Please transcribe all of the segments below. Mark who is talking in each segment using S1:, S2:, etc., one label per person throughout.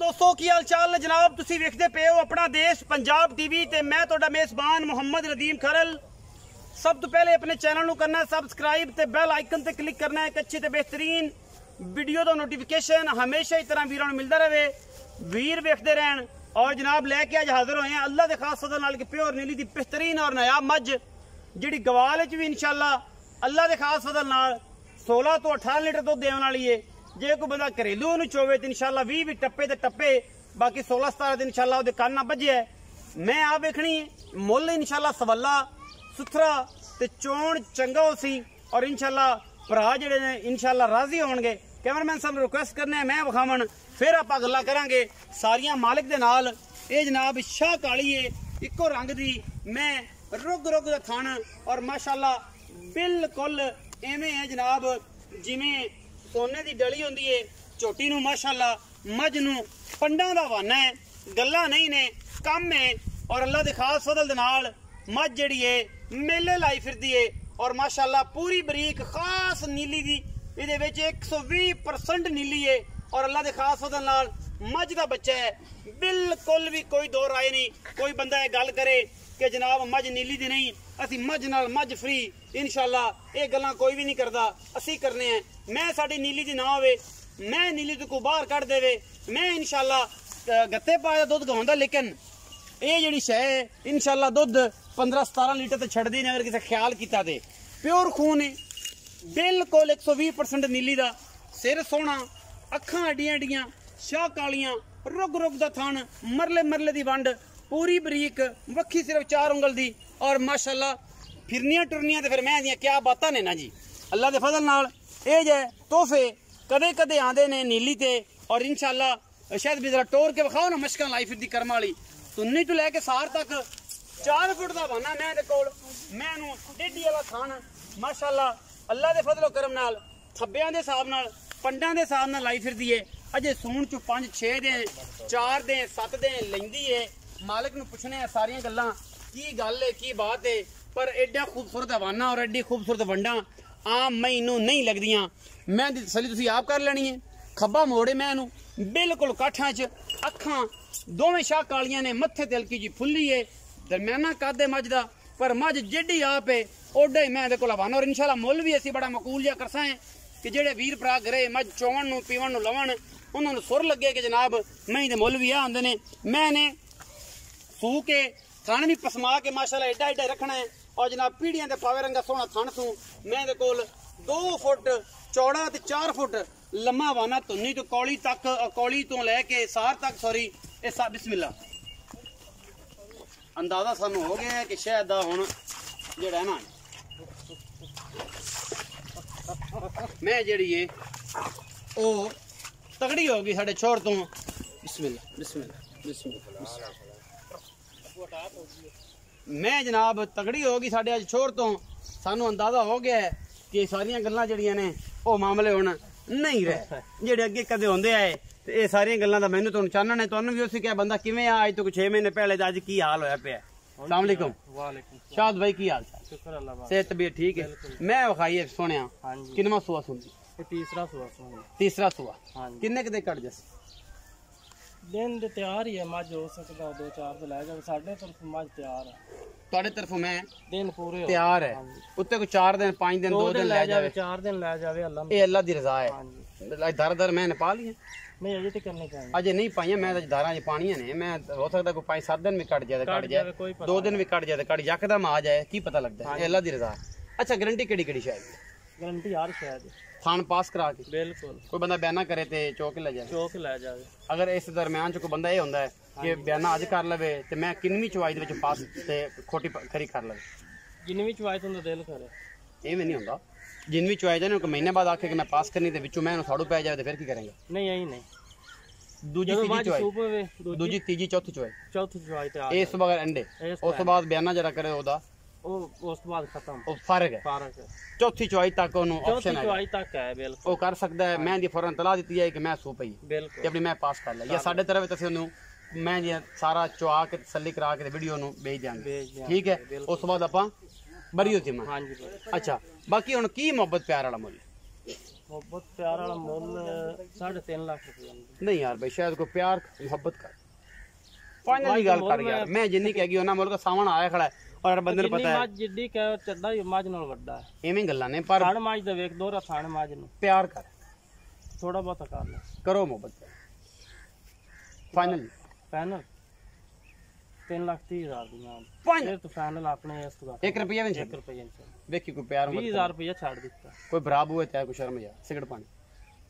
S1: दोस्तों की हाल चाल ने जनाब तुसी वेखदे पे हो अपना देश पंजाब टीवी ते मैं तुहाडा मेज़बान मोहम्मद नदीम खरल। सब तो पहले अपने चैनल नू करना सबसक्राइब ते बेल आइकन ते क्लिक करना है। अच्छी ते बेहतरीन वीडियो का नोटिफिकेशन हमेशा इस तरह वीरों मिलता रहे, वीर वेखते रहन। और जनाब लैके अज हाजिर होए हैं अल्लाह के खास फजल नाल प्योर नीली की बेहतरीन और नायाब मझ जी गवाल भी इंशाअल्लाह अल्लाह के खास फजल नाल 16 तो 18 लीटर दुध देने वाली है। जे कोई बंदा घरेलू चोवे तो इंशाअल्लाह 20 भी टप्पे तो टप्पे, बाकी 16-17 दिन इंशाअल्लाह उहदे कान ना बजे है। मैं आप वेखनी मुल इंशाअल्लाह सवला सुथरा ते चोण चंगा हो सी और इंशाअल्लाह भरा जिहड़े ने इंशाअल्लाह राजी होणगे। कैमरामैन साहब रिक्वेस्ट करने हैं मैं विखावन फिर आप गल्लां करांगे सारियां मालिक दे नाल। ये जनाब शाह काली है इको रंग दी, मैं रुग रुग दा थण और माशाअल्लाह बिल्कुल एवें है जनाब जिवें सोने दी डली होंदी है। झोटी नू माशाअल्लाह मझ नू पंडा दा वाना है, गल्लां नहीं ने कम है। और अल्लाह दे खास फजल दे नाल मझ जिहड़ी है मेले लाई फिरदी है और माशाअल्लाह पूरी बरीक खास नीली दी इहदे विच 120% नीली है। और अल्लाह दे खास फजल नाल मझ दा बच्चा है, बिल्कुल भी कोई दो राय नहीं। कोई बंदा ये गल करे कि जनाब मझ नीली दी नहीं, असी मझ नाल मझ फ्री इंशाअल्लाह ये गल्लां कोई भी नहीं करदा, असी करने हैं। मैं साडी नीली दी ना होवे, मैं नीली तो को बाहर कढ़ देवे, मैं इंशाअल्लाह गत्ते पाया दुध गवांदा, लेकिन ये जिहड़ी शै है इंशाअल्लाह दुध 15-17 लीटर तो छड्डदी नहीं अगर किसी ख्याल किया तो। प्योर खून है बिल्कुल 120% नीली दा, सिर सोहना, अखां अड्डियां अड्डियां शाह कालियां, रुग रुग दा थण, मरले मरले दी वंड, पूरी बरीक वक्खी सिर्फ 4 उंगल दी और माशाअल्लाह फिरनियां टुरनियां ते फिर मैं दियां क्या बातां ने ना जी। अल्लाह दे फजल नाल ये जे तोहफे कदे कदे आंदे ने नीली ते और इंशाअल्लाह शायद भी जरा टोर के विखाओ ना मशकां लाई फिरदी कर्म वाली। तुन्नी तो लैके सार तक 4 फुट दा वाना मैं दे कोल, मैं नू डेडी वाला थान माशाअल्लाह अल्लाह दे फजलो करम नाल थब्बियां दे हिसाब नाल पंडां दे हिसाब नाल लाई फिरदी है। अजे सून चो 5-6 दिन 4 दिन 7 दिन लैंदी है। मालिक नू पुछने हैं सारियां गल्लां की गल है की बात है, पर एडा खूबसूरत हवाना और एडी खूबसूरत वंडा आम मैनू नहीं लगदियां। मैं दी तसल्ली तुसीं आप कर लेनी है। खब्बा मोड़े मैं नू बिल्कुल काठां च, अखां दोवें शाह कालियां ने, मत्थे ते हल्की जी फुल्ली है, दरम्याना कद है मझ दा, पर मझ जेडी आप है ओडा ही मैं दे कोल हवाना। और इंशाअल्लाह मुल भी असीं बड़ा मकूल जिहा करसा है कि जेडे वीर भरा घरे मझ चोवन नू पीवन नू लवन उन्हां नू सुर लगे कि जनाब मैं दे मुल भी आ आंदे ने। मैंने सू के थण भी पसमा के माशाअल्लाह एडा एडा रखना है और जनाब पीढ़ियां दे पावे रंगा सोहना थण सू मैं दे कोल 2 फुट चौड़ा ते 4 फुट लम्मा वाना तुन्नी तो कौली तक, कौली तो लैके सार तक सॉरी ये सब बिस्मिल्लाह अंदाजा सानू हो गया है कि शायद दा हुण जेड़ा है ना मैं जेड़ी है ओ तगड़ी होगी साडे छोर तो। बिस्मिल्लाह बिस्मिल्लाह बिस्मिल्लाह मैं जनाब तगड़ी होगी साडे अज छोर तो। सानू अंदाजा हो गया है कि सारियां गल्लां जेड़ियां ने ओ मामले हुण नहीं रहे जेड़े अगे कदे होंदे आए। ते ये सारियां गल्लां दा मैनू तुहानू चानना है, तुहानू भी उसी क्या बंदा किवें आ अज तो 6 महीने पहले दा अज की हाल होया पिया। अस्सलाम वालेकुम।
S2: वालेकुम
S1: शाद भाई की हाल चाल?
S2: शुक्र अल्लाह,
S1: सेहत तबीयत ठीक है? मैं विखाई सुनिया किनवा सुआ सुनदी?
S2: तीसरा सुआ सुन।
S1: तीसरा सुआ
S2: हाँ
S1: किन्ने कदे कट जस
S2: दिन दे तैयार ही है, मझ हो सकदा 2-4 तो लै जावे, साडे तरफ मझ तैयार है।
S1: तुहाडे तरफों मैं
S2: दिन पूरे
S1: तैयार है, उत्ते कोई 4 दिन 5 दिन 2 दिन लै जावे,
S2: 4 दिन लै जावे अल्लाह
S1: ये अल्लाह दी रजा है।
S2: हां जी
S1: दर दर मैं पा ली
S2: नहीं अजे ते करने चाहिए,
S1: अजे नहीं पाइया मैं धारा च पानियां ने। मैं हो सकता कोई 5-7 दिन भी कट जाए, कट जाए 2 दिन भी कट जाए, कट यकदम आ जाए की पता लगता है, अल्लाह दी रजा। अच्छा गारंटी केड़ी केड़ी शायद?
S2: गारंटी यार शायद
S1: थान पास करा के
S2: बिल्कुल
S1: कोई बंदा बयाना करे ते चौक ले जाए,
S2: चौक लै जावे।
S1: अगर इस दरम्यान च कोई बंदा ये होंदा है कि बयाना अज कर लवे ते मैं किनवी चवाई दे विच पास ते खोटी खरी कर लवे,
S2: जिन्नी चवाई तुंदा दिल करे
S1: एवें नहीं होंदा। जिनवी चवाई जाने महीने बाद आखे कि मैं पास करनी ते विचों मैं साड़ू पै जाए तो फिर की करेंगे?
S2: नहीं यही नहीं,
S1: दूजी तीजी चवाई, दूजी तीजी चौथी चवाई,
S2: चौथी चवाई ते आ
S1: इस बगैर अंडे उस तो बाद बयाना जरा करे ओदा
S2: उस तो बाद खत्म,
S1: ओ फर्क है।
S2: फर्क है
S1: चौथी चवाई तक ओनू ऑप्शन है,
S2: चवाई तक है बिल्कुल
S1: ओ कर सकदा है। मैं दी फौरन तला दी है कि मैं सू पई
S2: बिल्कुल
S1: ते अपनी मैं पास कर ला, या साडे तरफ तसे ओनू मैं जी सारा चवा के तसल्ली करा के वीडियो नू भेज देंगे, ठीक है। उस बाद आपां बरी होती मैं।
S2: हां जी
S1: अच्छा बाकी हुण की मोहब्बत प्यार वाला मुल
S2: ਮੁਹੱਬਤ ਪਿਆਰ ਵਾਲਾ ਮੁੱਲ 3.5 ਲੱਖ ਰੁਪਏ
S1: नहीं यार भाई शायद कोई प्यार मोहब्बत कर फाइनली गल कर यार मैं जिन्नी कह गई उन्ना मुल्क सामने आया खड़ा है और हर बंदे ने पता है
S2: ਮੱਝ ਜਿੱਡੀ ਕਹਿ ਚੱਡਾ ਹੀ ਮੱਝ ਨਾਲ ਵੱਡਾ ਹੈ
S1: एवें गल्लां ने पर
S2: ਥਣ ਮੱਝ ਦਾ ਵੇਖ ਦੋਹਰਾ ਥਣ ਮੱਝ ਨੂੰ
S1: प्यार कर
S2: ਥੋੜਾ ਬਹੁਤਾ ਕਰ ਲੈ
S1: करो मोहब्बत फाइनल
S2: ਫਾਈਨਲ 3,30,000 ਦੀ ਨਾਲ
S1: फाइनल
S2: ਫਿਰ ਤੂੰ ਫਾਈਨਲ ਆਪਣੇ ਇਸ ਤੋਂ
S1: 1 रुपया भी
S2: 1 ਰੁਪਏ ਚ
S1: देखी कोई प्यार
S2: 20,000 ਰੁਪਏ ਛੱਡ ਦਿੱਤਾ
S1: कोई बराब हुए चाहे कोई शर्म जा सिगरेट पानी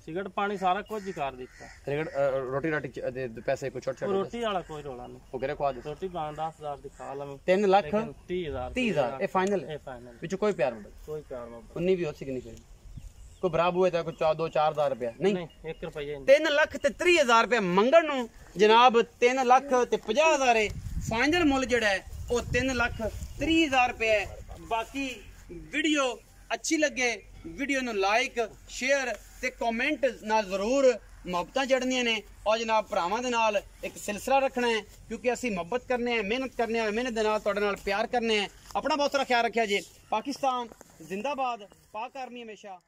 S2: ਸਿਗਰਟ ਪਾਣੀ ਸਾਰਾ ਕੁਝ ਹੀ ਕਰ ਦਿੱਤਾ
S1: सिगरेट रोटी राटी दे पैसे को छोट
S2: ਉਹ
S1: छोट
S2: ਰੋਟੀ ਵਾਲਾ ਕੋਈ ਰੋਲਾ ਨਹੀਂ
S1: वो करे खवा दे
S2: ਰੋਟੀ ਬਾਂ 10,000 ਦੀ ਖਾ ਲਵਾਂ
S1: 3 लाख
S2: 30,000
S1: 30,000 ए फाइनल
S2: ਇਹ ਫਾਈਨਲ
S1: विच कोई प्यार मोहब्बत
S2: ਕੋਈ ਪਿਆਰ ਮੁਹੱਬਤ
S1: 19 भी हो सी नहीं फिर कोई बराब हुए चाहे कोई 2-4 हज़ार रुपया नहीं
S2: ਨਹੀਂ 1 ਰੁਪਏ
S1: 3 ਲੱਖ ਤੇ 30,000 ਰੁਪਏ ਮੰਗਣ ਨੂੰ ਜਨਾਬ 3 ਲੱਖ ਤੇ 50,000 ਹੈ ਫਾਈਨਲ ਮੁੱਲ ਜਿਹੜਾ ਹੈ ਉਹ 3 ਲੱਖ 30,000 ਰੁਪਏ ਹੈ ਬਾਕੀ ਵੀਡੀਓ ਅੱਛੀ ਲੱਗੇ ਵੀਡੀਓ ਨੂੰ ਲਾਈਕ ਸ਼ੇਅਰ ਤੇ ਕਮੈਂਟ ਨਾਲ ਜ਼ਰੂਰ ਮੁਹੱਬਤਾਂ ਜੜਨੀਆਂ ਨੇ ਔਰ ਜਨਾਬ ਭਰਾਵਾਂ ਦੇ ਨਾਲ ਇੱਕ ਸਿਲਸਿਲਾ ਰੱਖਣਾ ਹੈ ਕਿਉਂਕਿ ਅਸੀਂ ਮੁਹੱਬਤ ਕਰਨੇ ਆ ਮਿਹਨਤ ਕਰਨੇ ਆ ਮਿਹਨਤ ਦੇ ਨਾਲ ਤੁਹਾਡੇ ਨਾਲ ਪਿਆਰ ਕਰਨੇ ਆ ਆਪਣਾ ਬਹੁਤ ਸਾਰਾ ਖਿਆਲ ਰੱਖਿਆ ਜੀ ਪਾਕਿਸਤਾਨ ਜ਼ਿੰਦਾਬਾਦ ਪਾਕ ਆਰਮੀ ਹਮੇਸ਼ਾ